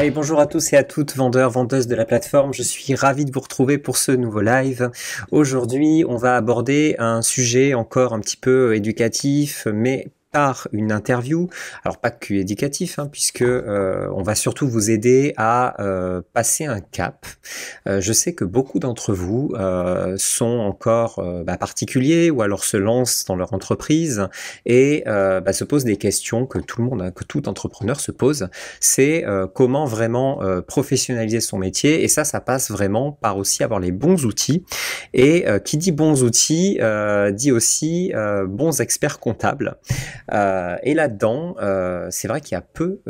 Allez, bonjour à tous et à toutes, vendeurs, vendeuses de la plateforme. Je suis ravi de vous retrouver pour ce nouveau live. Aujourd'hui, on va aborder un sujet encore un petit peu éducatif, mais par une interview. Alors pas que éducatif, puisque on va surtout vous aider à passer un cap. Je sais que beaucoup d'entre vous sont encore particuliers ou alors se lancent dans leur entreprise et se posent des questions que tout le monde, que tout entrepreneur se pose. C'est comment vraiment professionnaliser son métier, et ça passe vraiment par aussi avoir les bons outils. Et qui dit bons outils dit aussi bons experts comptables. Et là-dedans, c'est vrai qu'il y a peu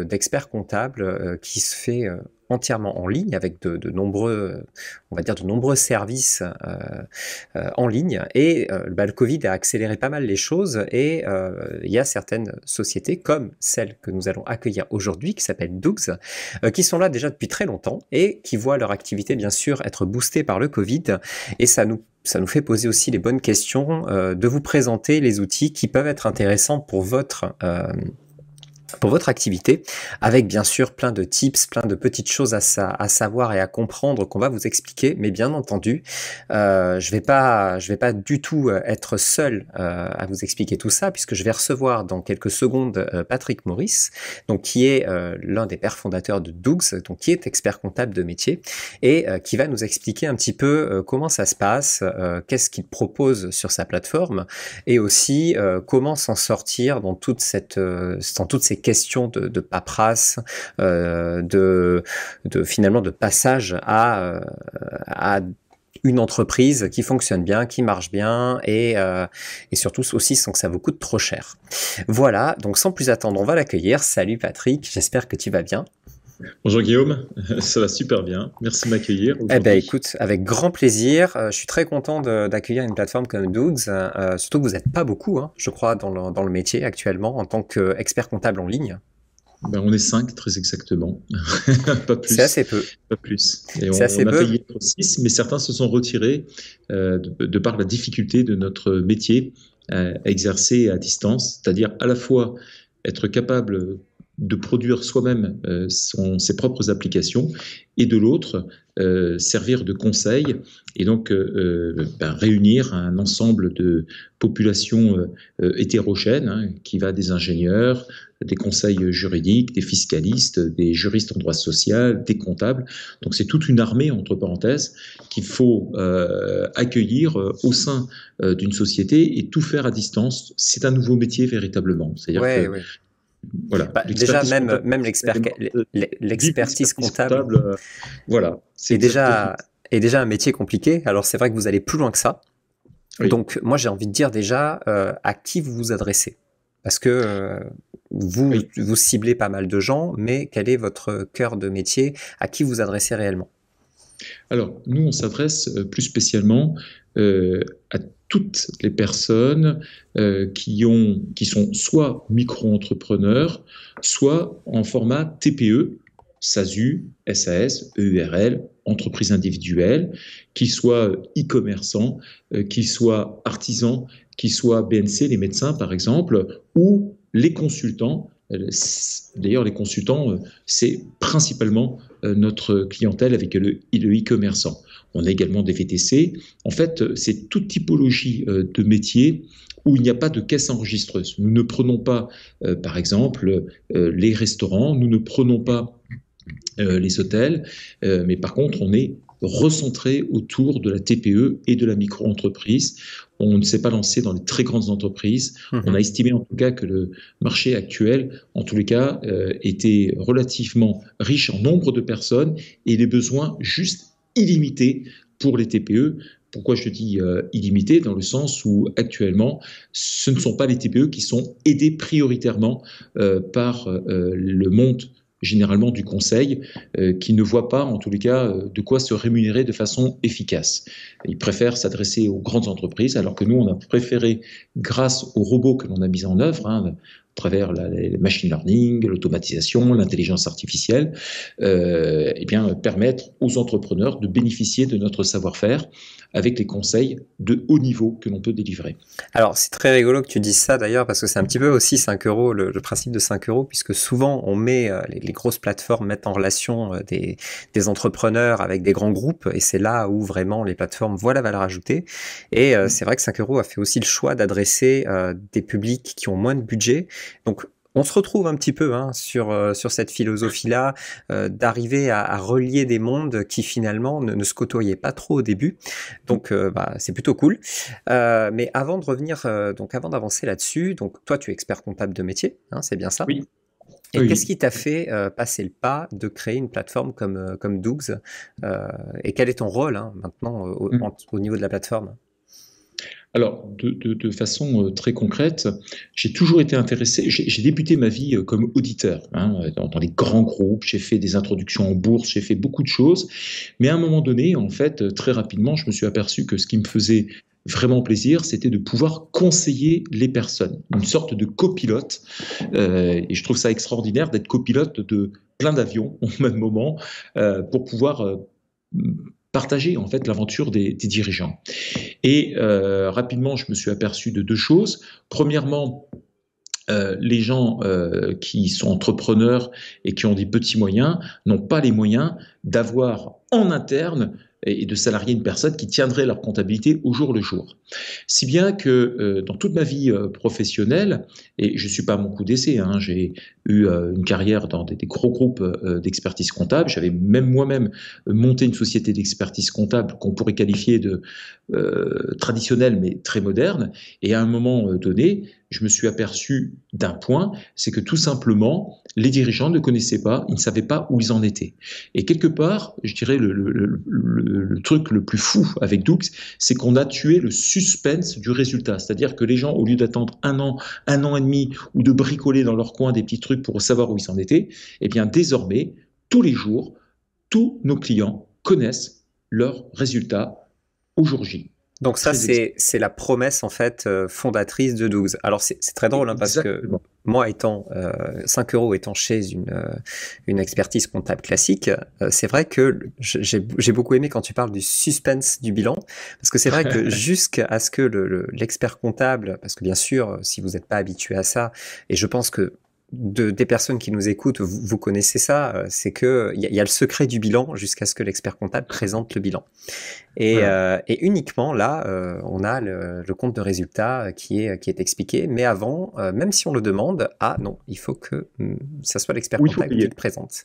d'experts comptables qui se fait entièrement en ligne avec de nombreux, on va dire de nombreux services en ligne. Et le Covid a accéléré pas mal les choses, et il y a certaines sociétés comme celle que nous allons accueillir aujourd'hui, qui s'appelle Dougs, qui sont là déjà depuis très longtemps et qui voient leur activité bien sûr être boostée par le Covid. Et ça nous fait poser aussi les bonnes questions de vous présenter les outils qui peuvent être intéressants pour votre activité, avec bien sûr plein de tips, plein de petites choses à savoir et à comprendre qu'on va vous expliquer. Mais bien entendu, je vais pas du tout être seul à vous expliquer tout ça, puisque je vais recevoir dans quelques secondes Patrick Maurice, donc qui est l'un des pères fondateurs de Dougs, donc qui est expert comptable de métier, et qui va nous expliquer un petit peu comment ça se passe, qu'est-ce qu'il propose sur sa plateforme, et aussi comment s'en sortir dans toutes ces questions de paperasse, finalement de passage à une entreprise qui fonctionne bien, qui marche bien, et surtout aussi sans que ça vous coûte trop cher. Voilà, donc sans plus attendre, on va l'accueillir. Salut Patrick, j'espère que tu vas bien. Bonjour Guillaume, ça va super bien, merci de m'accueillir. Eh ben écoute, avec grand plaisir, je suis très content d'accueillir une plateforme comme Dougs, surtout que vous n'êtes pas beaucoup, je crois, dans le métier actuellement, en tant qu'expert comptable en ligne. Ben, on est 5 très exactement, pas plus. C'est assez peu. Pas plus. Et on C'est assez a peu. failli être 6, mais certains se sont retirés de par la difficulté de notre métier à exercer à distance, c'est-à-dire à la fois être capable de produire soi-même ses propres applications, et de l'autre, servir de conseil, et donc réunir un ensemble de populations hétérogènes, qui va des ingénieurs, des conseils juridiques, des fiscalistes, des juristes en droit social, des comptables. Donc c'est toute une armée, entre parenthèses, qu'il faut accueillir au sein d'une société, et tout faire à distance. C'est un nouveau métier véritablement. C'est-à-dire que voilà. Déjà, même l'expertise comptable, voilà, est déjà un métier compliqué. Alors c'est vrai que vous allez plus loin que ça. Oui. Donc moi j'ai envie de dire déjà à qui vous vous adressez, parce que vous ciblez pas mal de gens, mais quel est votre cœur de métier, à qui vous adressez réellement? Alors nous on s'adresse plus spécialement à toutes les personnes qui sont soit micro-entrepreneurs, soit en format TPE, SASU, SAS, EURL, entreprise individuelle, qui soient e-commerçants, qui soient artisans, qui soient BNC, les médecins par exemple, ou les consultants. D'ailleurs, les consultants, c'est principalement notre clientèle avec le e-commerçant. On a également des VTC. En fait, c'est toute typologie de métier où il n'y a pas de caisse enregistreuse. Nous ne prenons pas, par exemple, les restaurants, nous ne prenons pas les hôtels, mais par contre, on est recentré autour de la TPE et de la micro-entreprise. On ne s'est pas lancé dans les très grandes entreprises. On a estimé en tout cas que le marché actuel, en tous les cas, était relativement riche en nombre de personnes, et les besoins juste illimités pour les TPE. Pourquoi je dis illimité? Dans le sens où actuellement, ce ne sont pas les TPE qui sont aidés prioritairement par le monde généralement du conseil, qui ne voit pas, en tous les cas, de quoi se rémunérer de façon efficace. Ils préfèrent s'adresser aux grandes entreprises, alors que nous, on a préféré, grâce aux robots que l'on a mis en œuvre, travers le machine learning, l'automatisation, l'intelligence artificielle, permettre aux entrepreneurs de bénéficier de notre savoir-faire avec les conseils de haut niveau que l'on peut délivrer. Alors, c'est très rigolo que tu dises ça d'ailleurs, parce que c'est un petit peu aussi 5 euros, le principe de 5 euros, puisque souvent on met, les grosses plateformes mettent en relation des entrepreneurs avec des grands groupes, et c'est là où vraiment les plateformes voient la valeur ajoutée. Et c'est vrai que 5 euros a fait aussi le choix d'adresser des publics qui ont moins de budget. Donc, on se retrouve un petit peu sur cette philosophie-là, d'arriver à relier des mondes qui finalement ne se côtoyaient pas trop au début. Donc, c'est plutôt cool. Mais avant de revenir, avant d'avancer là-dessus, donc toi, tu es expert comptable de métier, c'est bien ça? Oui. Et Oui. qu'est-ce qui t'a fait passer le pas de créer une plateforme comme Dougs, et quel est ton rôle maintenant au niveau de la plateforme? Alors, de façon très concrète, j'ai toujours été intéressé. J'ai débuté ma vie comme auditeur dans les grands groupes. J'ai fait des introductions en bourse, j'ai fait beaucoup de choses. Mais à un moment donné, en fait, très rapidement, je me suis aperçu que ce qui me faisait vraiment plaisir, c'était de pouvoir conseiller les personnes, une sorte de copilote. Et je trouve ça extraordinaire d'être copilote de plein d'avions au même moment pour pouvoir partager en fait l'aventure des dirigeants. Et rapidement, je me suis aperçu de deux choses. Premièrement, les gens qui sont entrepreneurs et qui ont des petits moyens n'ont pas les moyens d'avoir en interne et de salarier une personne qui tiendrait leur comptabilité au jour le jour. Si bien que dans toute ma vie professionnelle, et je ne suis pas à mon coup d'essai, j'ai eu une carrière dans des gros groupes d'expertise comptable, j'avais même moi-même monté une société d'expertise comptable qu'on pourrait qualifier de traditionnelle mais très moderne, et à un moment donné, je me suis aperçu d'un point, c'est que tout simplement, les dirigeants ne connaissaient pas, ils ne savaient pas où ils en étaient. Et quelque part, je dirais le truc le plus fou avec Dougs, c'est qu'on a tué le suspense du résultat. C'est-à-dire que les gens, au lieu d'attendre un an et demi, ou de bricoler dans leur coin des petits trucs pour savoir où ils en étaient, eh bien désormais, tous les jours, tous nos clients connaissent leurs résultats au jour J. Donc ça, c'est la promesse en fait fondatrice de Dougs. Alors c'est très drôle parce que moi étant 5 euros étant chez une expertise comptable classique, c'est vrai que j'ai beaucoup aimé quand tu parles du suspense du bilan, parce que c'est vrai que jusqu'à ce que l'expert comptable, parce que bien sûr si vous n'êtes pas habitué à ça, et je pense que des personnes qui nous écoutent, vous connaissez ça, c'est que il y a le secret du bilan jusqu'à ce que l'expert comptable présente le bilan. Et uniquement là, on a le compte de résultat qui est expliqué. Mais avant, même si on le demande, non, il faut que ça soit l'expert comptable qui le présente.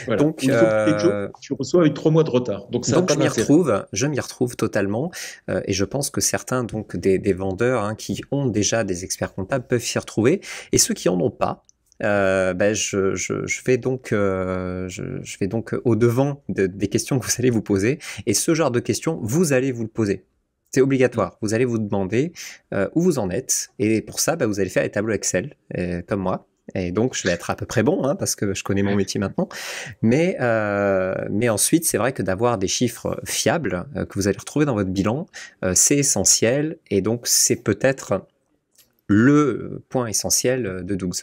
Voilà. Donc, tu reçois avec 3 mois de retard. Donc je m'y retrouve totalement. Et je pense que certains des vendeurs qui ont déjà des experts comptables peuvent s'y retrouver. Et ceux qui en ont pas, je vais donc au devant des questions que vous allez vous poser, et ce genre de questions vous allez vous le poser, c'est obligatoire. Vous allez vous demander où vous en êtes, et pour ça vous allez faire des tableaux Excel comme moi, et donc je vais être à peu près bon parce que je connais mon métier maintenant, mais ensuite c'est vrai que d'avoir des chiffres fiables que vous allez retrouver dans votre bilan, c'est essentiel, et donc c'est peut-être le point essentiel de Dougs.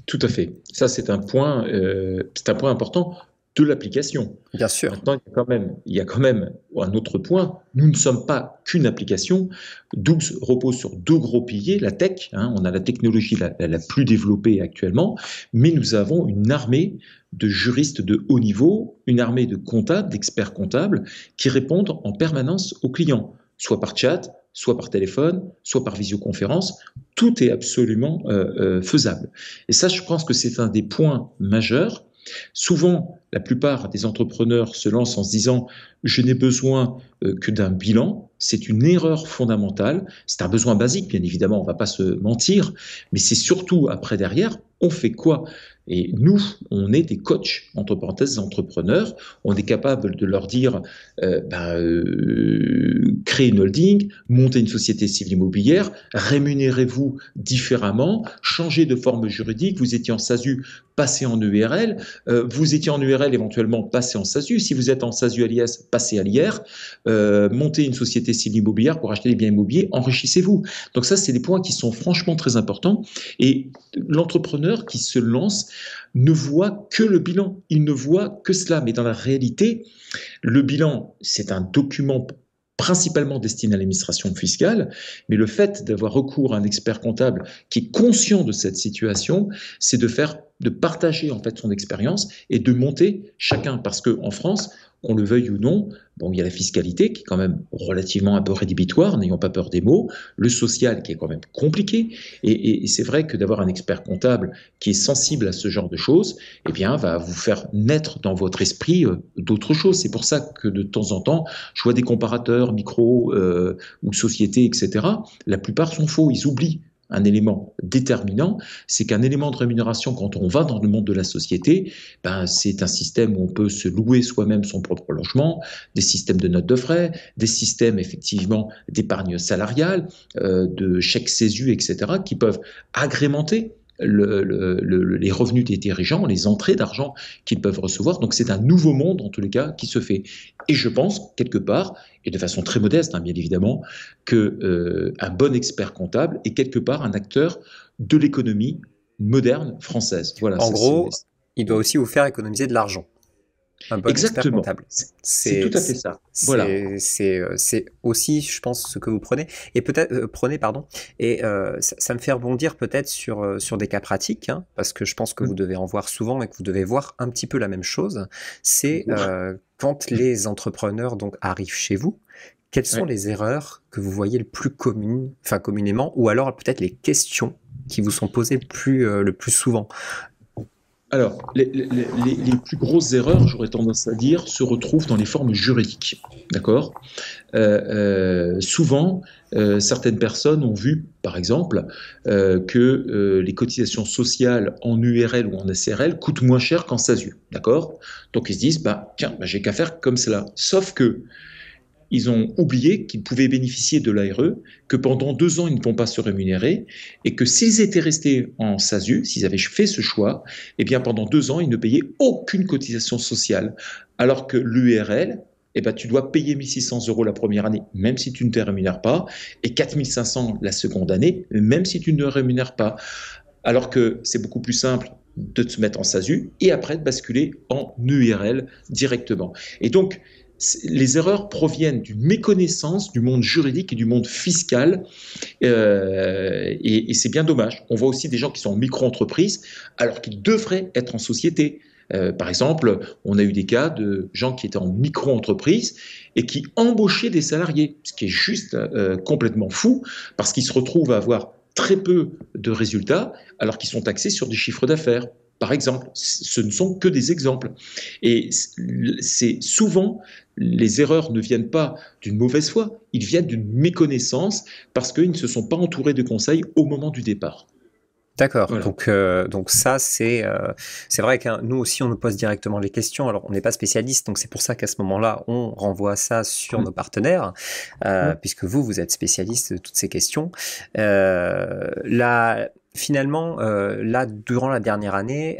Tout à fait. Ça, c'est un point important de l'application. Bien sûr. Maintenant, il y a quand même un autre point. Nous ne sommes pas qu'une application. Dougs repose sur 2 gros piliers. La tech, on a la technologie la plus développée actuellement, mais nous avons une armée de juristes de haut niveau, une armée de comptables, d'experts comptables, qui répondent en permanence aux clients, soit par chat, soit par téléphone, soit par visioconférence. Tout est absolument faisable. Et ça, je pense que c'est un des points majeurs. Souvent, la plupart des entrepreneurs se lancent en se disant « je n'ai besoin que d'un bilan ». C'est une erreur fondamentale. C'est un besoin basique, bien évidemment, on ne va pas se mentir, mais c'est surtout après, derrière, on fait quoi? Et nous, on est des coachs, entre parenthèses, entrepreneurs. On est capable de leur dire, créez une holding, montez une société civile immobilière, rémunérez-vous différemment, changez de forme juridique. Vous étiez en SASU, passez en URL. Vous étiez en URL, éventuellement, passez en SASU. Si vous êtes en SASU à l'IS, passez à l'IR. Montez une société civile immobilière pour acheter des biens immobiliers, enrichissez-vous. Donc ça, c'est des points qui sont franchement très importants. Et l'entrepreneur qui se lance ne voit que le bilan, il ne voit que cela. Mais dans la réalité, le bilan, c'est un document principalement destiné à l'administration fiscale, mais le fait d'avoir recours à un expert comptable qui est conscient de cette situation, c'est de partager en fait son expérience et de monter chacun, parce qu'en France, qu'on le veuille ou non, bon, il y a la fiscalité qui est quand même relativement un peu rédhibitoire, n'ayons pas peur des mots, le social qui est quand même compliqué, et c'est vrai que d'avoir un expert comptable qui est sensible à ce genre de choses, eh bien, va vous faire naître dans votre esprit d'autres choses. C'est pour ça que de temps en temps, je vois des comparateurs micro ou sociétés, etc. La plupart sont faux, ils oublient un élément déterminant, c'est qu'un élément de rémunération, quand on va dans le monde de la société, c'est un système où on peut se louer soi-même son propre logement, des systèmes de notes de frais, des systèmes effectivement d'épargne salariale, de chèques CESU, etc., qui peuvent agrémenter les revenus des dirigeants, les entrées d'argent qu'ils peuvent recevoir. Donc c'est un nouveau monde, en tous les cas, qui se fait. Et je pense, quelque part, et de façon très modeste, bien évidemment, qu'un bon expert comptable est quelque part un acteur de l'économie moderne française. Voilà, en gros, il doit aussi vous faire économiser de l'argent. Un bon expert comptable. C'est tout à fait ça. Voilà. C'est aussi, je pense, ce que vous prenez. Et peut-être Et ça me fait rebondir peut-être sur des cas pratiques, hein, parce que je pense que vous devez en voir souvent et que vous devez voir un petit peu la même chose. C'est quand les entrepreneurs donc arrivent chez vous, quelles sont les erreurs que vous voyez le plus communément, ou alors peut-être les questions qui vous sont posées le plus souvent? Alors, les plus grosses erreurs, j'aurais tendance à dire, se retrouvent dans les formes juridiques. D'accord ? Souvent, certaines personnes ont vu, par exemple, que les cotisations sociales en URL ou en SRL coûtent moins cher qu'en SASU. D'accord ? Donc, ils se disent, j'ai qu'à faire comme cela. Sauf que ils ont oublié qu'ils pouvaient bénéficier de l'ARE, que pendant 2 ans, ils ne vont pas se rémunérer, et que s'ils étaient restés en SASU, s'ils avaient fait ce choix, eh bien pendant 2 ans, ils ne payaient aucune cotisation sociale. Alors que l'URL, tu dois payer 1 600 € la première année, même si tu ne te rémunères pas, et 4 500 la seconde année, même si tu ne te rémunères pas. Alors que c'est beaucoup plus simple de te mettre en SASU, et après de basculer en URL directement. Et donc, les erreurs proviennent d'une méconnaissance du monde juridique et du monde fiscal, et c'est bien dommage. On voit aussi des gens qui sont en micro-entreprise alors qu'ils devraient être en société. Par exemple, on a eu des cas de gens qui étaient en micro-entreprise et qui embauchaient des salariés, ce qui est juste complètement fou, parce qu'ils se retrouvent à avoir très peu de résultats alors qu'ils sont taxés sur des chiffres d'affaires. Par exemple, ce ne sont que des exemples. Et c'est souvent, les erreurs ne viennent pas d'une mauvaise foi, ils viennent d'une méconnaissance parce qu'ils ne se sont pas entourés de conseils au moment du départ. D'accord. Voilà. Donc ça, c'est vrai que nous aussi, on nous pose directement les questions. Alors, on n'est pas spécialiste, donc c'est pour ça qu'à ce moment-là, on renvoie ça sur nos partenaires, puisque vous êtes spécialiste de toutes ces questions. Finalement, durant la dernière année,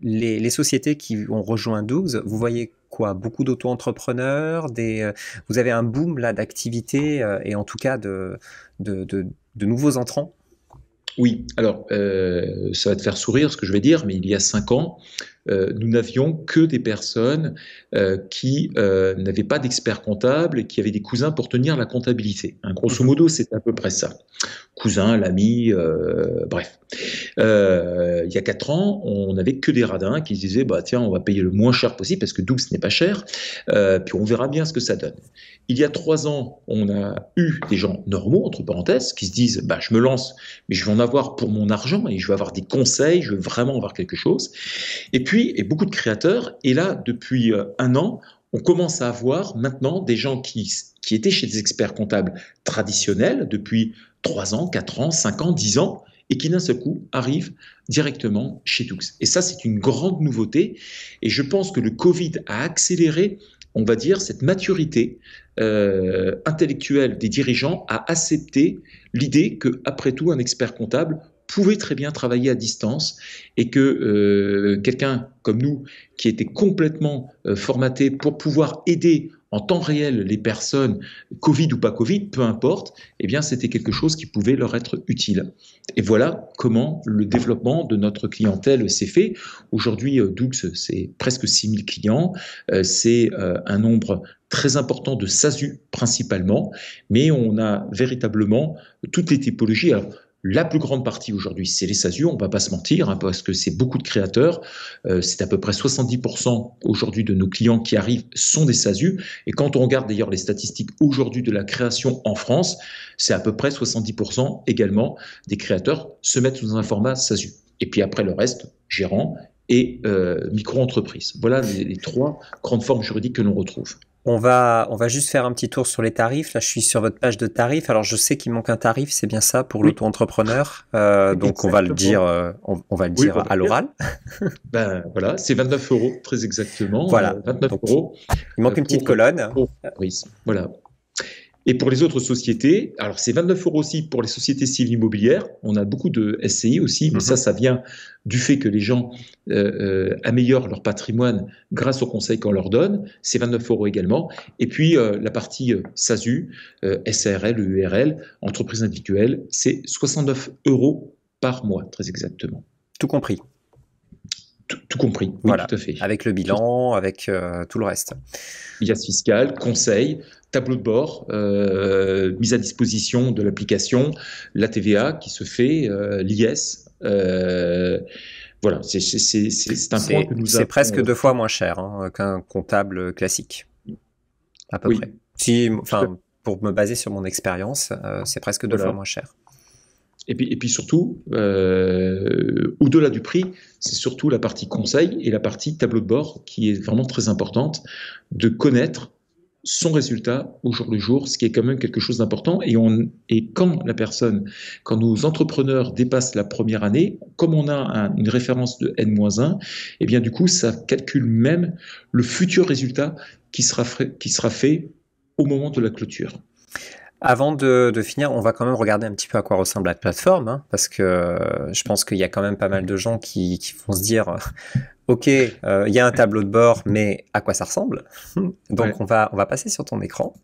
les sociétés qui ont rejoint 12, vous voyez quoi? Beaucoup d'auto-entrepreneurs, vous avez un boom là d'activité et en tout cas de nouveaux entrants? Oui, alors ça va te faire sourire ce que je vais dire, mais il y a 5 ans, nous n'avions que des personnes qui n'avaient pas d'expert comptable et qui avaient des cousins pour tenir la comptabilité. Grosso modo, c'est à peu près ça. Cousin, l'ami, bref. Il y a 4 ans, on n'avait que des radins qui se disaient tiens, on va payer le moins cher possible parce que 12 ce n'est pas cher, puis on verra bien ce que ça donne. Il y a 3 ans, on a eu des gens normaux, entre parenthèses, qui se disent je me lance, mais je vais en avoir pour mon argent et je vais avoir des conseils, je veux vraiment avoir quelque chose. Et puis, beaucoup de créateurs, et là, depuis 1 an, on commence à avoir maintenant des gens qui étaient chez des experts comptables traditionnels depuis 3 ans, 4 ans, 5 ans, 10 ans, et qui d'un seul coup arrivent directement chez Doux. Et ça, c'est une grande nouveauté. Et je pense que le Covid a accéléré, on va dire, cette maturité intellectuelle des dirigeants à accepter l'idée que, après tout, un expert comptable pouvait très bien travailler à distance et que quelqu'un comme nous, qui était complètement formaté pour pouvoir aider en temps réel les personnes, Covid ou pas Covid, peu importe, eh bien c'était quelque chose qui pouvait leur être utile. Et voilà comment le développement de notre clientèle s'est fait. Aujourd'hui, Doux, c'est presque 6000 clients, c'est un nombre très important de SASU principalement, mais on a véritablement toutes les typologies. Alors, la plus grande partie aujourd'hui, c'est les SASU, on ne va pas se mentir, hein, parce que c'est beaucoup de créateurs. C'est à peu près 70% aujourd'hui de nos clients qui arrivent sont des SASU. Et quand on regarde d'ailleurs les statistiques aujourd'hui de la création en France, c'est à peu près 70% également des créateurs se mettent sous un format SASU. Et puis après le reste, gérant et micro-entreprise. Voilà les trois grandes formes juridiques que l'on retrouve. On va juste faire un petit tour sur les tarifs. Là, je suis sur votre page de tarifs. Alors, je sais qu'il manque un tarif, c'est bien ça pour l'auto-entrepreneur. Donc, on va le dire, on va le dire à l'oral. Ben voilà, c'est 29 € très exactement. Voilà. 29 €. Il manque une petite colonne. Voilà. Et pour les autres sociétés, alors c'est 29 € aussi pour les sociétés civiles immobilières. On a beaucoup de SCI aussi, mais ça vient du fait que les gens améliorent leur patrimoine grâce aux conseils qu'on leur donne. C'est 29 € également. Et puis la partie SASU, SARL, URL, entreprise individuelle, c'est 69 € par mois, très exactement. Tout compris. Tout compris, oui, voilà, tout à fait. Avec le bilan, avec tout le reste. Liasse fiscale, conseil, tableau de bord, mise à disposition de l'application, la TVA qui se fait, l'IS. Voilà, c'est un point que nous avons. C'est presque 2 fois moins cher qu'un comptable classique, à peu près. Si, enfin, pour me baser sur mon expérience, c'est presque 2 fois moins cher. Et puis surtout, au-delà du prix, c'est surtout la partie conseil et la partie tableau de bord qui est vraiment très importante, de connaître son résultat au jour le jour, ce qui est quand même quelque chose d'important. Et quand nos entrepreneurs dépassent la première année, comme on a une référence de N-1, et bien du coup, ça calcule même le futur résultat qui sera fait au moment de la clôture. Avant de finir, on va quand même regarder un petit peu à quoi ressemble la plateforme, parce que je pense qu'il y a quand même pas mal de gens qui vont se dire ok, il y a un tableau de bord, mais à quoi ça ressemble? Donc on va passer sur ton écran,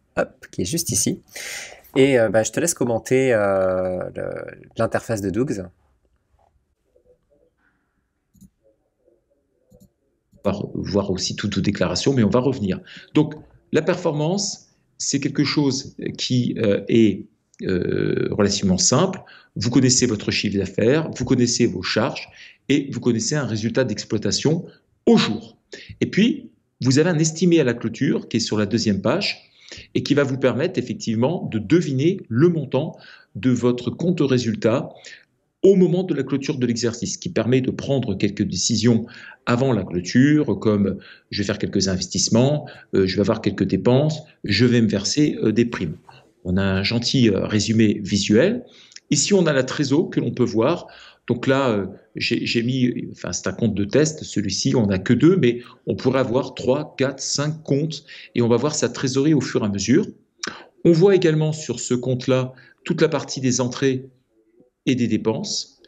qui est juste ici, et je te laisse commenter l'interface de Doux. On va voir aussi toutes vos déclarations, mais on va revenir. Donc la performance, c'est quelque chose qui est relativement simple. Vous connaissez votre chiffre d'affaires, vous connaissez vos charges et vous connaissez un résultat d'exploitation au jour. Et puis, vous avez un estimé à la clôture qui est sur la deuxième page et qui va vous permettre effectivement de deviner le montant de votre compte résultat au moment de la clôture de l'exercice, qui permet de prendre quelques décisions avant la clôture, comme je vais faire quelques investissements, je vais avoir quelques dépenses, je vais me verser des primes. On a un gentil résumé visuel. Ici, on a la trésor que l'on peut voir. Donc là, j'ai mis, enfin c'est un compte de test, celui-ci, on n'a que 2, mais on pourrait avoir 3, 4, 5 comptes et on va voir sa trésorerie au fur et à mesure. On voit également sur ce compte-là toute la partie des entrées et des dépenses.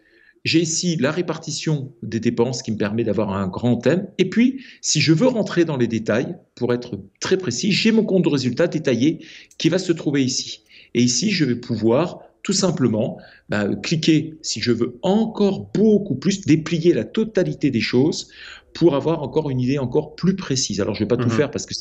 J'ai ici la répartition des dépenses qui me permet d'avoir un grand thème. Et puis, si je veux rentrer dans les détails, pour être très précis, j'ai mon compte de résultat détaillé qui va se trouver ici. Et ici, je vais pouvoir tout simplement cliquer, si je veux encore beaucoup plus, déplier la totalité des choses pour avoir encore une idée encore plus précise. Alors, je ne vais pas tout faire parce que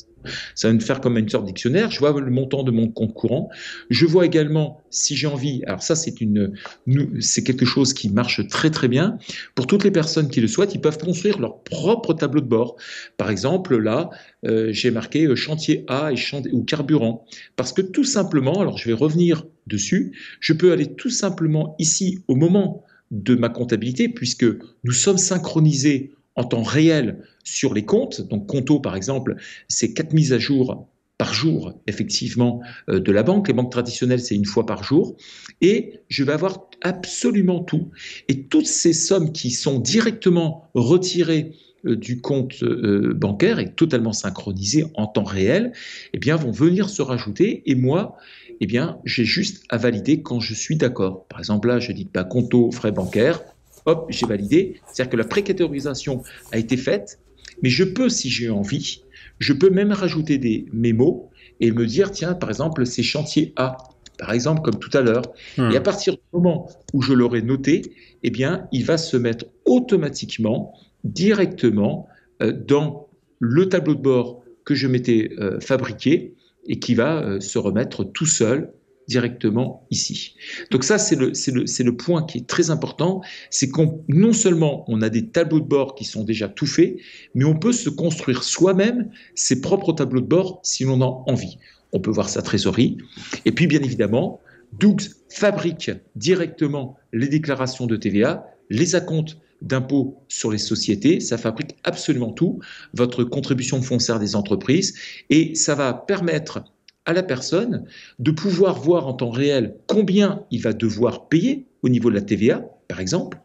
ça va me faire comme une sorte de dictionnaire. Je vois le montant de mon compte courant. Je vois également, si j'ai envie, alors ça, c'est quelque chose qui marche très, très bien. Pour toutes les personnes qui le souhaitent, ils peuvent construire leur propre tableau de bord. Par exemple, là, j'ai marqué chantier A ou carburant. Parce que tout simplement, alors je vais revenir dessus, je peux aller tout simplement ici au moment de ma comptabilité, puisque nous sommes synchronisés en temps réel sur les comptes. Donc, Conto, par exemple, c'est 4 mises à jour par jour, effectivement, de la banque. Les banques traditionnelles, c'est une fois par jour. Et je vais avoir absolument tout. Et toutes ces sommes qui sont directement retirées du compte bancaire et totalement synchronisées en temps réel, eh bien, vont venir se rajouter. Et moi, eh bien, j'ai juste à valider quand je suis d'accord. Par exemple, là, je dis pas compto, frais bancaires. Hop, j'ai validé. C'est-à-dire que la précatégorisation a été faite, mais je peux, si j'ai envie, je peux même rajouter des mémos et me dire, tiens, par exemple, c'est chantier A, par exemple, comme tout à l'heure. Et à partir du moment où je l'aurai noté, eh bien, il va se mettre automatiquement, directement, dans le tableau de bord que je m'étais fabriqué et qui va se remettre tout seul directement ici. Donc ça, c'est le point qui est très important, c'est qu'on non seulement on a des tableaux de bord qui sont déjà tout faits, mais on peut se construire soi-même ses propres tableaux de bord si l'on a envie. On peut voir sa trésorerie. Et puis, bien évidemment, Dougs fabrique directement les déclarations de TVA, les acomptes d'impôts sur les sociétés, ça fabrique absolument tout, votre contribution foncière des entreprises, et ça va permettre à la personne de pouvoir voir en temps réel combien il va devoir payer au niveau de la TVA, par exemple.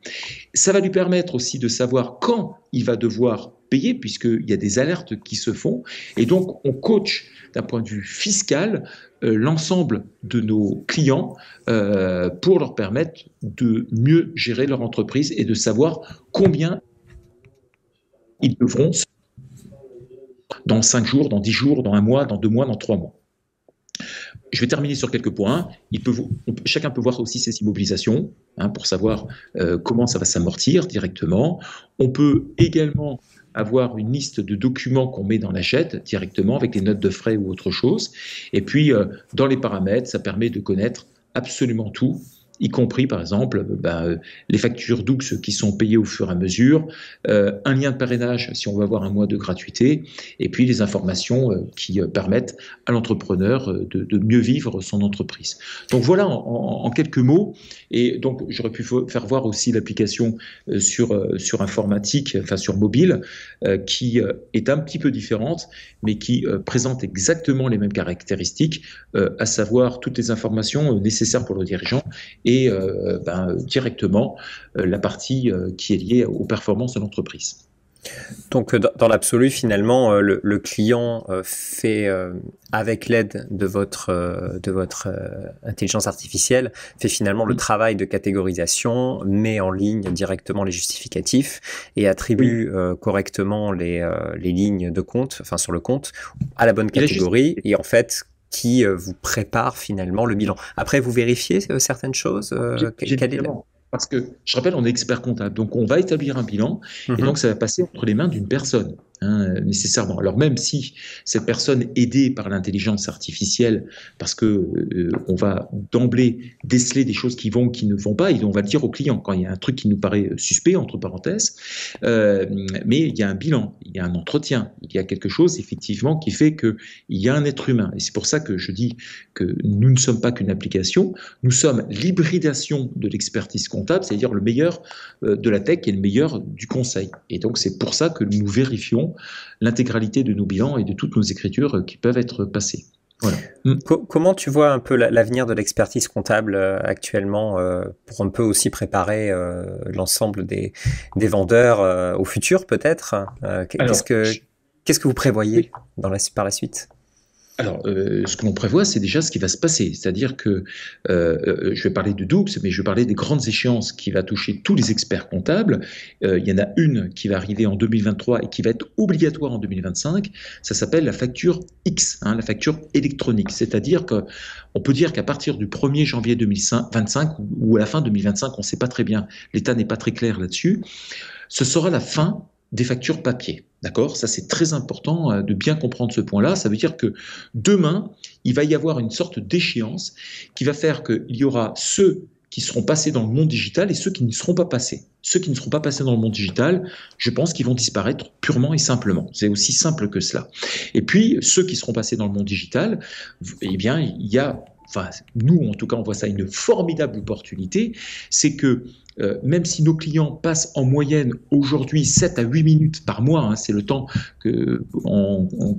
Ça va lui permettre aussi de savoir quand il va devoir payer, puisqu'il y a des alertes qui se font. Et donc, on coach d'un point de vue fiscal l'ensemble de nos clients pour leur permettre de mieux gérer leur entreprise et de savoir combien ils devront dans 5 jours, dans 10 jours, dans 1 mois, dans 2 mois, dans 3 mois. Je vais terminer sur quelques points. Chacun peut voir aussi ses immobilisations pour savoir comment ça va s'amortir directement. On peut également avoir une liste de documents qu'on met dans l'achète directement avec des notes de frais ou autre chose. Et puis, dans les paramètres, ça permet de connaître absolument tout, y compris par exemple les factures Dougs qui sont payées au fur et à mesure, un lien de parrainage si on veut avoir un mois de gratuité, et puis les informations qui permettent à l'entrepreneur de mieux vivre son entreprise. Donc voilà en quelques mots, et donc j'aurais pu faire voir aussi l'application sur informatique, enfin sur mobile, qui est un petit peu différente, mais qui présente exactement les mêmes caractéristiques, à savoir toutes les informations nécessaires pour le dirigeant, et directement la partie qui est liée aux performances de l'entreprise. Donc dans l'absolu, finalement, le client fait, avec l'aide de votre intelligence artificielle, fait finalement le travail de catégorisation, met en ligne directement les justificatifs et attribue correctement les lignes de compte, enfin sur le compte, à la bonne catégorie, et en fait qui vous prépare finalement le bilan. Après, vous vérifiez certaines choses. Parce que, je rappelle, on est expert comptable, donc on va établir un bilan, et donc ça va passer entre les mains d'une personne, nécessairement. Alors même si cette personne est aidée par l'intelligence artificielle, parce que on va d'emblée déceler des choses qui vont, qui ne vont pas, et on va le dire au client quand il y a un truc qui nous paraît suspect, entre parenthèses, mais il y a un bilan, il y a un entretien, il y a quelque chose effectivement qui fait qu'il y a un être humain. Et c'est pour ça que je dis que nous ne sommes pas qu'une application, nous sommes l'hybridation de l'expertise comptable, c'est-à-dire le meilleur de la tech et le meilleur du conseil. Et donc c'est pour ça que nous vérifions l'intégralité de nos bilans et de toutes nos écritures qui peuvent être passées. Voilà. Comment tu vois un peu l'avenir de l'expertise comptable actuellement pour un peu aussi préparer l'ensemble des vendeurs au futur peut-être qu'est-ce que vous prévoyez par la suite? Alors, ce que l'on prévoit, c'est déjà ce qui va se passer. C'est-à-dire que, je vais parler de Dougs, mais je vais parler des grandes échéances qui va toucher tous les experts comptables. Il y en a une qui va arriver en 2023 et qui va être obligatoire en 2025. Ça s'appelle la facture X, la facture électronique. C'est-à-dire qu'on peut dire qu'à partir du 1er janvier 2025 ou à la fin 2025, on ne sait pas très bien, l'État n'est pas très clair là-dessus, ce sera la fin des factures papier. D'accord ? Ça, c'est très important de bien comprendre ce point-là. Ça veut dire que demain, il va y avoir une sorte d'échéance qui va faire qu'il y aura ceux qui seront passés dans le monde digital et ceux qui ne seront pas passés. Ceux qui ne seront pas passés dans le monde digital, je pense qu'ils vont disparaître purement et simplement. C'est aussi simple que cela. Et puis, ceux qui seront passés dans le monde digital, eh bien, il y a enfin nous en tout cas on voit ça une formidable opportunité, c'est que même si nos clients passent en moyenne aujourd'hui 7 à 8 minutes par mois, hein, c'est le temps que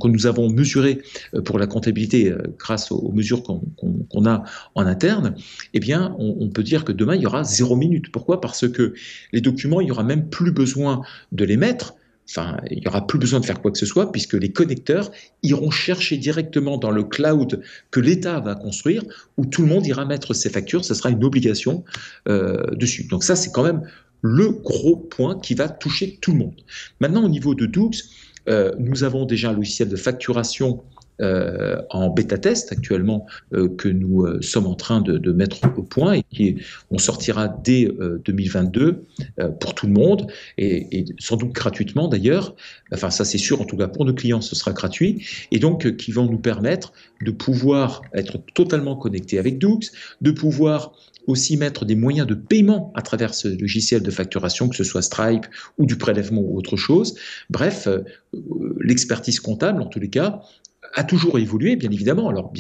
nous avons mesuré pour la comptabilité grâce aux mesures qu'on a en interne, eh bien on peut dire que demain il y aura 0 minute. Pourquoi? Parce que les documents, il n'y aura même plus besoin de les mettre. Enfin, il n'y aura plus besoin de faire quoi que ce soit puisque les connecteurs iront chercher directement dans le cloud que l'État va construire où tout le monde ira mettre ses factures. Ce sera une obligation dessus. Donc ça, c'est quand même le gros point qui va toucher tout le monde. Maintenant, au niveau de Doux, nous avons déjà un logiciel de facturation en bêta-test actuellement que nous sommes en train de mettre au point et on sortira dès 2022 pour tout le monde et sans doute gratuitement d'ailleurs. Enfin, ça c'est sûr, en tout cas pour nos clients, ce sera gratuit et donc qui vont nous permettre de pouvoir être totalement connectés avec Doux, de pouvoir aussi mettre des moyens de paiement à travers ce logiciel de facturation, que ce soit Stripe ou du prélèvement ou autre chose. Bref, l'expertise comptable, en tous les cas, a toujours évolué, bien évidemment. Alors,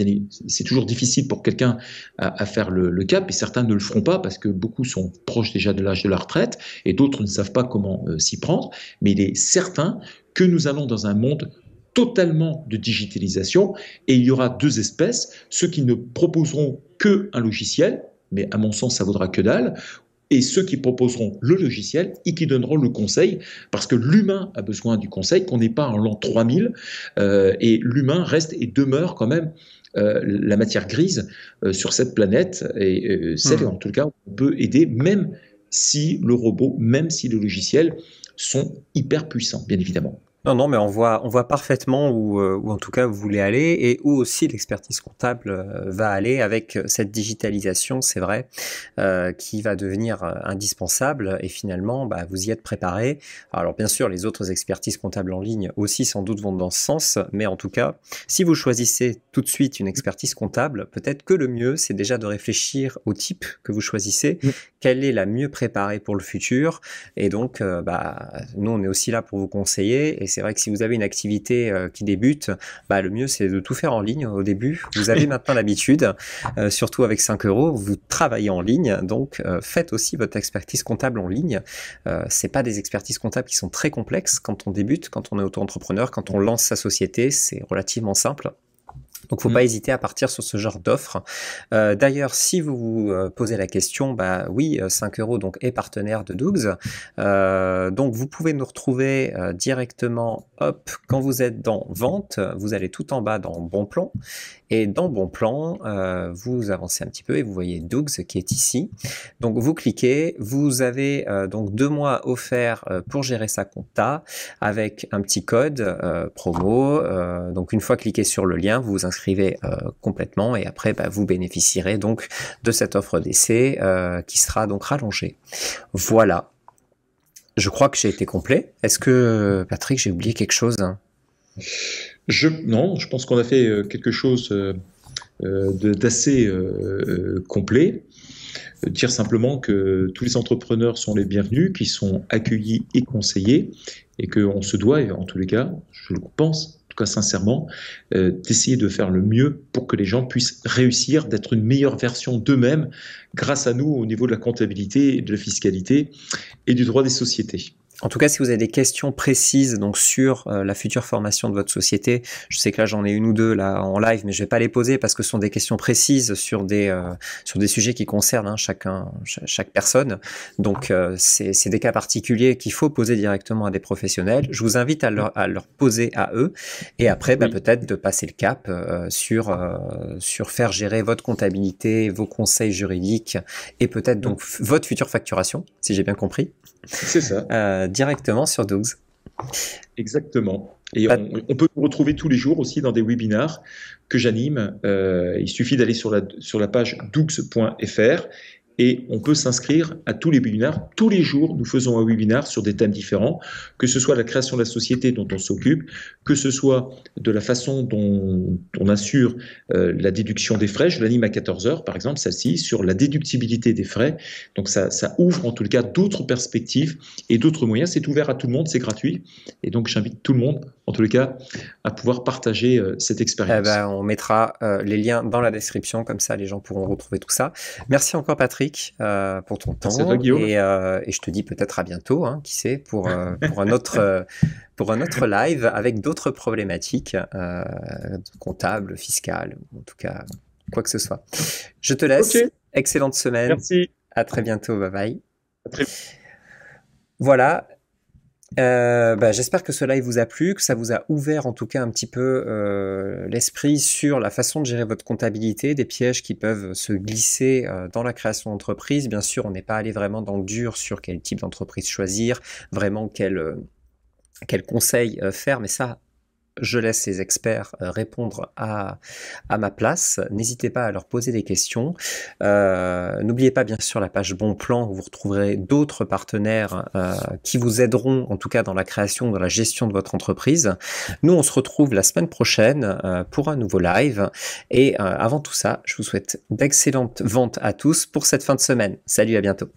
c'est toujours difficile pour quelqu'un à faire le cap, et certains ne le feront pas parce que beaucoup sont proches déjà de l'âge de la retraite, et d'autres ne savent pas comment s'y prendre. Mais il est certain que nous allons dans un monde totalement de digitalisation, et il y aura deux espèces, ceux qui ne proposeront qu'un logiciel, mais à mon sens, ça vaudra que dalle, et ceux qui proposeront le logiciel et qui donneront le conseil, parce que l'humain a besoin du conseil, qu'on n'est pas en l'an 3000, et l'humain reste et demeure quand même la matière grise sur cette planète, et celle en tout cas on peut aider, même si le robot, même si le logiciel sont hyper puissants, bien évidemment. Non, non, mais on voit parfaitement où en tout cas vous voulez aller et où aussi l'expertise comptable va aller avec cette digitalisation, c'est vrai, qui va devenir indispensable et finalement, bah, vous y êtes préparé. Alors bien sûr, les autres expertises comptables en ligne aussi sans doute vont dans ce sens, mais en tout cas, si vous choisissez tout de suite une expertise comptable, peut-être que le mieux, c'est déjà de réfléchir au type que vous choisissez, quelle est la mieux préparée pour le futur, et donc, bah, nous, on est aussi là pour vous conseiller. Et c'est vrai que si vous avez une activité qui débute, bah, le mieux c'est de tout faire en ligne au début. Vous avez maintenant l'habitude, surtout avec 5 €, vous travaillez en ligne, donc faites aussi votre expertise comptable en ligne. C'est pas des expertises comptables qui sont très complexes quand on débute, quand on est auto-entrepreneur, quand on lance sa société, c'est relativement simple. Donc, faut pas hésiter à partir sur ce genre d'offre. D'ailleurs, si vous vous posez la question, bah oui, 5 € donc est partenaire de Doux. Donc, vous pouvez nous retrouver directement, hop, quand vous êtes dans Vente, vous allez tout en bas dans Bon Plan. Et dans Bon Plan, vous avancez un petit peu et vous voyez Doux qui est ici. Donc, vous cliquez, vous avez donc 2 mois offerts pour gérer sa compta avec un petit code promo. Donc, une fois cliqué sur le lien, vous vous inscrivez complètement et après, bah, vous bénéficierez donc de cette offre d'essai qui sera donc rallongée. Voilà. Je crois que j'ai été complet. Est-ce que, Patrick, j'ai oublié quelque chose? Non, je pense qu'on a fait quelque chose d'assez complet. Dire simplement que tous les entrepreneurs sont les bienvenus, qui sont accueillis et conseillés, et qu'on se doit, en tous les cas, je le pense, en tout cas sincèrement, d'essayer de faire le mieux pour que les gens puissent réussir, d'être une meilleure version d'eux-mêmes grâce à nous au niveau de la comptabilité, de la fiscalité et du droit des sociétés. En tout cas, si vous avez des questions précises donc sur la future formation de votre société, je sais que là j'en ai une ou deux là en live, mais je vais pas les poser parce que ce sont des questions précises sur des sujets qui concernent chaque personne. Donc c'est des cas particuliers qu'il faut poser directement à des professionnels. Je vous invite à leur poser à eux et après bah, peut-être de passer le cap sur faire gérer votre comptabilité, vos conseils juridiques et peut-être donc votre future facturation, si j'ai bien compris. C'est ça. Directement sur Doux. Exactement. Et on peut nous retrouver tous les jours aussi dans des webinars que j'anime. Il suffit d'aller sur la page doux.fr et on peut s'inscrire à tous les webinaires. Tous les jours, nous faisons un webinar sur des thèmes différents, que ce soit la création de la société dont on s'occupe, que ce soit de la façon dont on assure la déduction des frais. Je l'anime à 14 heures, par exemple, celle-ci, sur la déductibilité des frais. Donc ça ouvre en tout cas d'autres perspectives et d'autres moyens. C'est ouvert à tout le monde, c'est gratuit. Et donc j'invite tout le monde, en tous les cas, à pouvoir partager cette expérience. On mettra les liens dans la description, comme ça les gens pourront retrouver tout ça. Merci encore Patrick pour ton temps. Toi, Guillaume. Et je te dis peut-être à bientôt, hein, qui sait, pour un autre live avec d'autres problématiques comptables, fiscales, en tout cas quoi que ce soit. Je te laisse. Okay. Excellente semaine. Merci. À très bientôt. Bye bye. À très... Voilà. J'espère que ce live vous a plu, que ça vous a ouvert en tout cas un petit peu l'esprit sur la façon de gérer votre comptabilité, des pièges qui peuvent se glisser dans la création d'entreprise. Bien sûr, on n'est pas allé vraiment dans le dur sur quel type d'entreprise choisir, vraiment quel conseil faire, mais ça, je laisse les experts répondre à ma place. N'hésitez pas à leur poser des questions. N'oubliez pas bien sûr la page Bon Plan où vous retrouverez d'autres partenaires qui vous aideront en tout cas dans la création, dans la gestion de votre entreprise. Nous, on se retrouve la semaine prochaine pour un nouveau live. Et avant tout ça, je vous souhaite d'excellentes ventes à tous pour cette fin de semaine. Salut, à bientôt.